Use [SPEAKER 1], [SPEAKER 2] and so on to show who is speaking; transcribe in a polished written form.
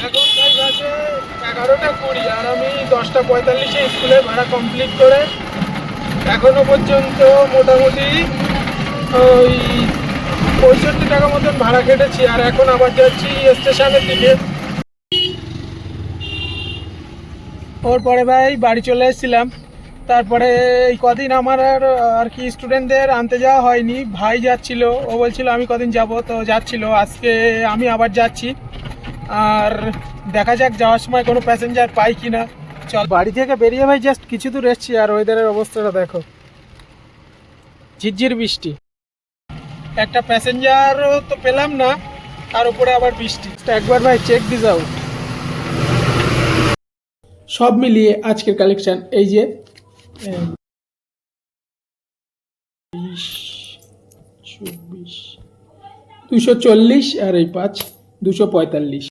[SPEAKER 1] এখন টাইম আছে 11টা 20 আর আমি 10টা 45-এ স্কুলের ভাড়া কমপ্লিট করে এখনো পর্যন্ত মোটামুটি ওই 65 টাকা মতন ভাড়া কেটেছি। আর এখন আবার যাচ্ছি স্টেশনের দিকে। ওর পরে ভাই বাড়ি চলে এসেছিলাম। তারপরে এই কদিন আমার আর কি স্টুডেন্টদের আনতে যাওয়া হয়নি। ভাই যাচ্ছিল, ও বলছিল আমি কদিন যাব, তো যাচ্ছিল। আজকে আমি আবার যাচ্ছি। আর দেখা যাক যাওয়ার সময় কোনো প্যাসেঞ্জার পাই কি না। চল, বাড়ি থেকে বেরিয়ে ভাই জাস্ট কিছু দূর এসছি আর ওয়েদারের অবস্থাটা দেখো, ঝিরঝির বৃষ্টি। একটা প্যাসেঞ্জারও তো পেলাম না, তার উপরে আবার বৃষ্টি। একবার ভাই চেক দি যাও। সব মিলিয়ে আজকের কালেকশন এই যে 20, 24, 240 আর এই 5, 245।